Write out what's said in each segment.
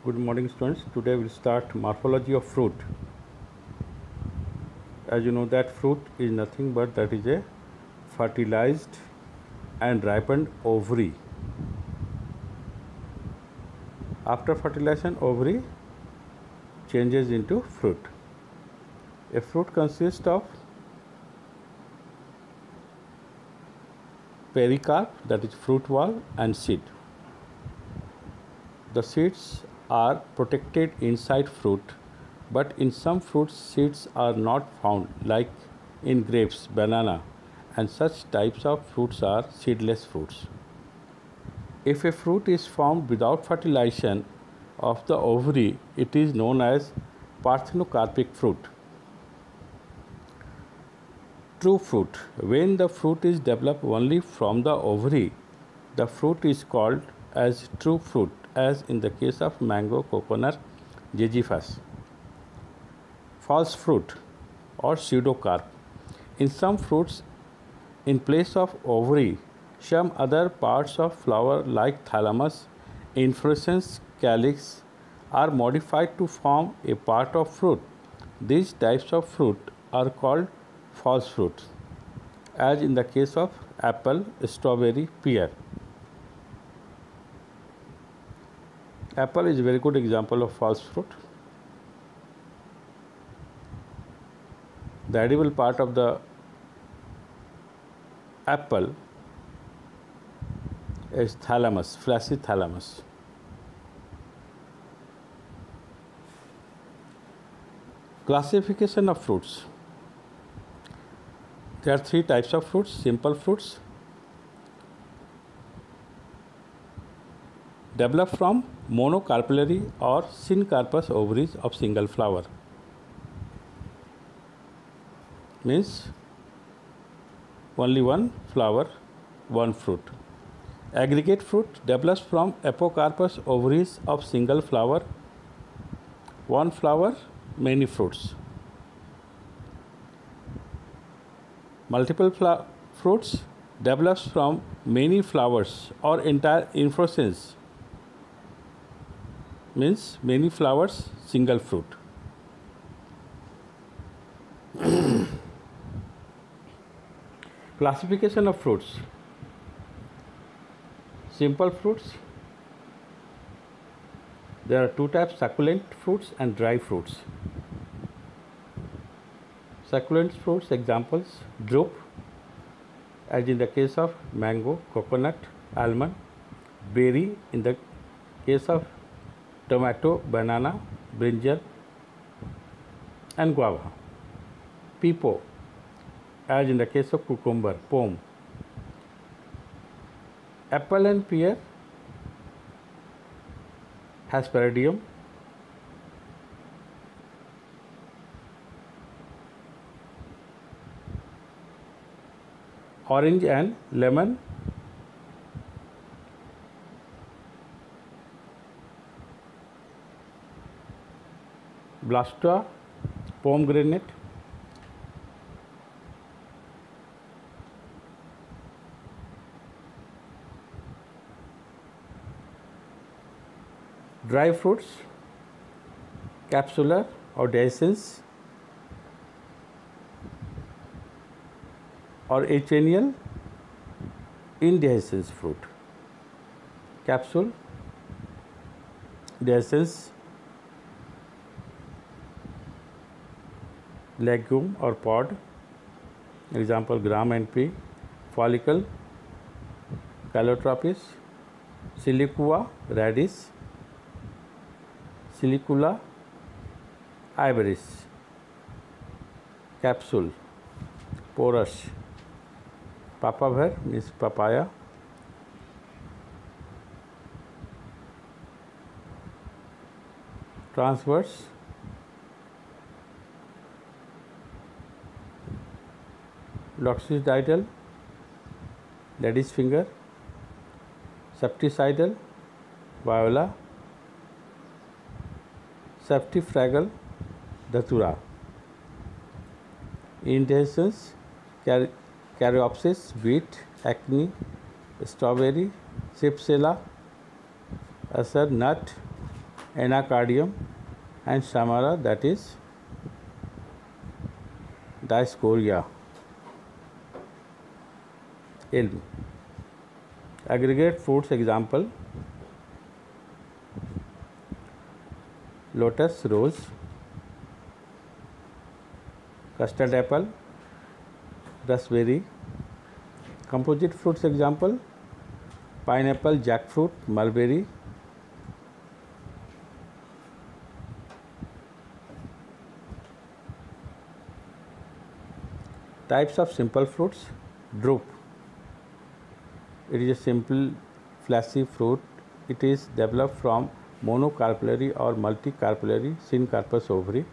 Good morning students. Today we'll start morphology of fruit. As you know that fruit is nothing but that is a fertilized and ripened ovary. After fertilization, ovary changes into fruit. A fruit consists of pericarp, that is fruit wall, and seed. The seeds are protected inside fruit, but in some fruits seeds are not found, like in grapes, banana, and such types of fruits are seedless fruits. If a fruit is formed without fertilization of the ovary, it is known as parthenocarpic fruit. True fruit. When the fruit is developed only from the ovary, the fruit is called as true fruit, as in the case of mango, coconut, jejifas. False fruit or pseudocarp. In some fruits, in place of ovary, some other parts of flower like thalamus, inflorescence, calyx are modified to form a part of fruit. These types of fruit are called false fruits, as in the case of apple, strawberry, pear. Apple is a very good example of false fruit. The edible part of the apple is thalamus, fleshy thalamus. Classification of fruits. There are three types of fruits: simple fruits, develop from monocarpellary or syncarpous ovaries of single flower, means only one flower, one fruit. Aggregate fruit develops from apocarpous ovaries of single flower, one flower, many fruits. Multiple fruits develops from many flowers or entire inflorescence, means many flowers, single fruit. Classification of fruits. Simple fruits. There are two types: succulent fruits and dry fruits. Succulent fruits examples: drupe, as in the case of mango, coconut, almond; berry in the case of tomato, banana, brinjal, and guava; pepo, as in the case of cucumber, pome; apple and pear, Hesperidum; orange and lemon, Blastua, pomegranate; dry fruits, capsular or dehiscence or Achenial indehiscence fruit. Capsule, dehiscence, legume or pod, example gram and pea; follicle, Calotropis; silicua, radish; Silicula iberis; capsule, porous; papaver means papaya; transverse, loxodidal, lady's finger; septicidal, viola; septifragal, datura; indehiscence, caryopsis, wheat; acne, strawberry; Cypsela, acer, nut; anacardium, and samara, that is Dioscorea. Ilm. Aggregate fruits example: lotus, rose, custard apple, raspberry. Composite fruits example: pineapple, jackfruit, mulberry. Types of simple fruits: drupe. It is a simple fleshy fruit. It is developed from monocarpellary or multicarpellary syncarpous ovary.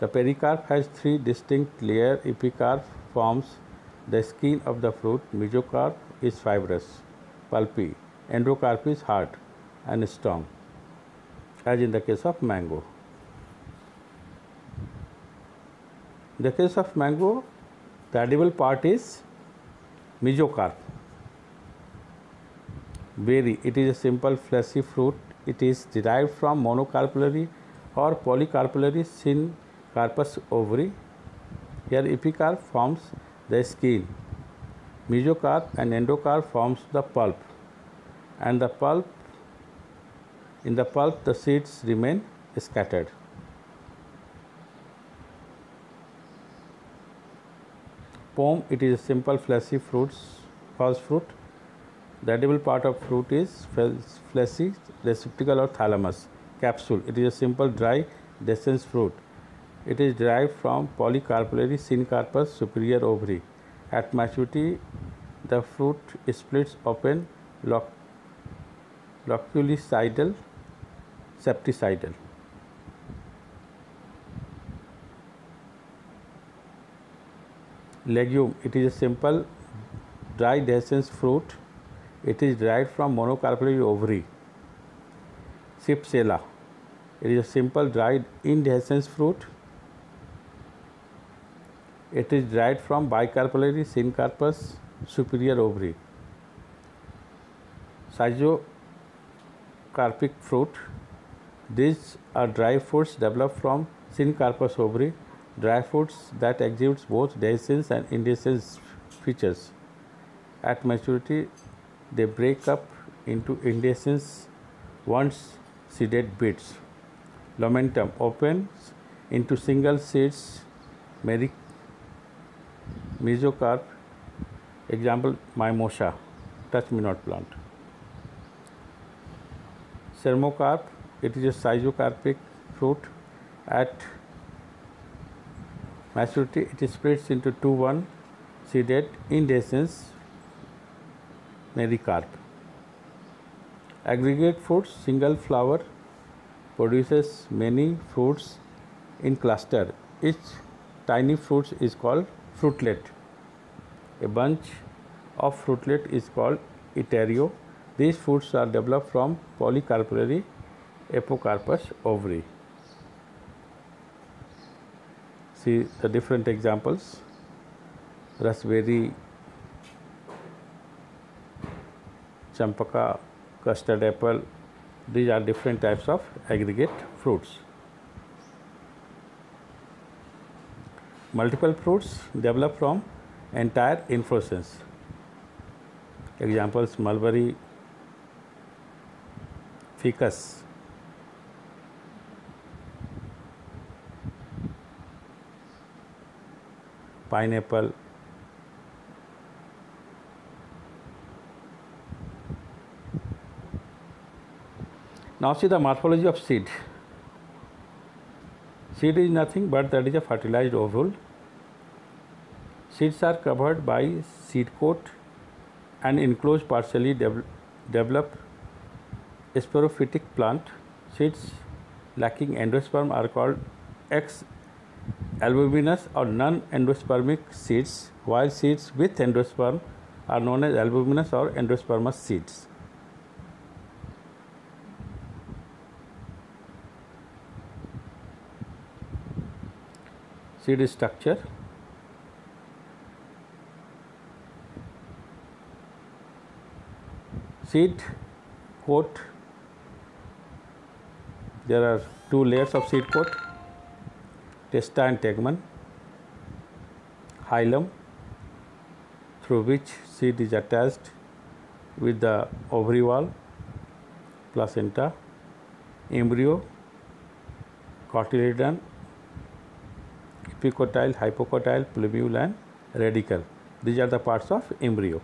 The pericarp has three distinct layers. Epicarp forms the skin of the fruit. Mesocarp is fibrous, pulpy. Endocarp is hard and strong, as in the case of mango. In the case of mango, the edible part is mesocarp. Berry, it is a simple fleshy fruit. It is derived from monocarpellary or polycarpellary syncarpous ovary. Here epicarp forms the skin. Mesocarp and endocarp forms the pulp. And in the pulp the seeds remain scattered. Pome, it is a simple fleshy false fruit. The edible part of fruit is fleshy receptacle or thalamus. Capsule, it is a simple dry dehiscence fruit. It is derived from polycarpellary syncarpous superior ovary. At maturity, the fruit splits open loculicidal, septicidal. Legume, it is a simple dry dehiscence fruit. It is derived from monocarpellary ovary. Cypsela, it is a simple dried indehiscence fruit. It is derived from bicarpellary syncarpous superior ovary. Schizocarpic fruit, these are dry fruits developed from syncarpous ovary. Dry fruits that exhibits both dehiscence and indehiscence features. At maturity, they break up into indehiscence once seeded bits. Lomentum opens into single seeds. Mesocarp, example mimosa, touch me not plant. Sermocarp, it is a schizocarpic fruit. At maturity, it splits into two one-seeded indehiscence mericarp. Aggregate fruits, single flower produces many fruits in cluster. Each tiny fruit is called fruitlet. A bunch of fruitlet is called etario. These fruits are developed from polycarpellary apocarpous ovary. See the different examples: raspberry, champaka, custard apple. These are different types of aggregate fruits. Multiple fruits develop from entire inflorescence. Examples: mulberry, ficus. Pineapple, now see the morphology of seed. Seed is nothing but that is a fertilized ovule. Seeds are covered by seed coat and enclosed partially developed sporophytic plant. Seeds lacking endosperm are called albuminous or non-endospermic seeds, while seeds with endosperm are known as albuminous or endospermous seeds. Seed structure. Seed coat there are two layers of seed coat, testa and tegmen, hilum, through which seed is attached with the ovary wall, placenta, embryo, cotyledon, epicotyle, hypocotyle, plumule and radicle. These are the parts of embryo.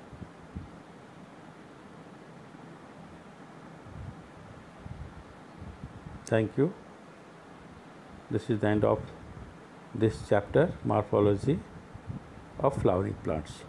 Thank you. This is the end of this chapter, morphology of flowering plants.